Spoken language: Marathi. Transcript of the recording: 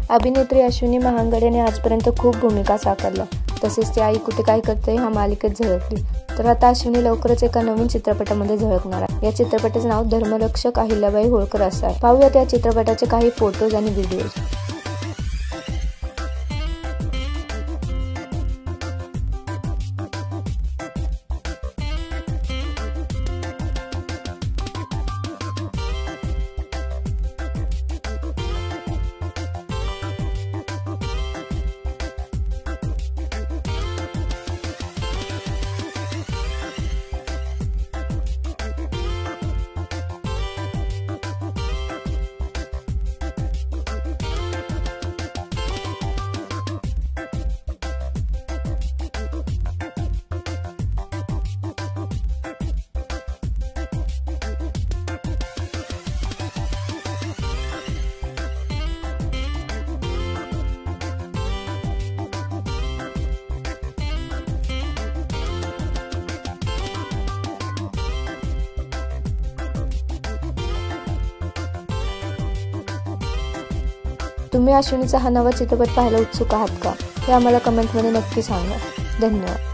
अभिनेत्री अश्विनी महांगडेने आजपर्यंत खूप भूमिका साकारल्या, तसेच ती आई कुठे काय करते ह्या मालिकेत झळकली. तर आता अश्विनी लवकरच एका नवीन चित्रपटामध्ये झळकणार आहे. या चित्रपटाचे नाव धर्मरक्षक अहिल्याबाई होळकर असं आहे. पाहूयात या चित्रपटाचे काही फोटोज आणि व्हिडिओज. तुम्ही अश्विनीचा हा नवा चित्रपट पाहायला उत्सुक आहात का? हे आम्हाला कमेंटमध्ये नक्की सांगा. धन्यवाद.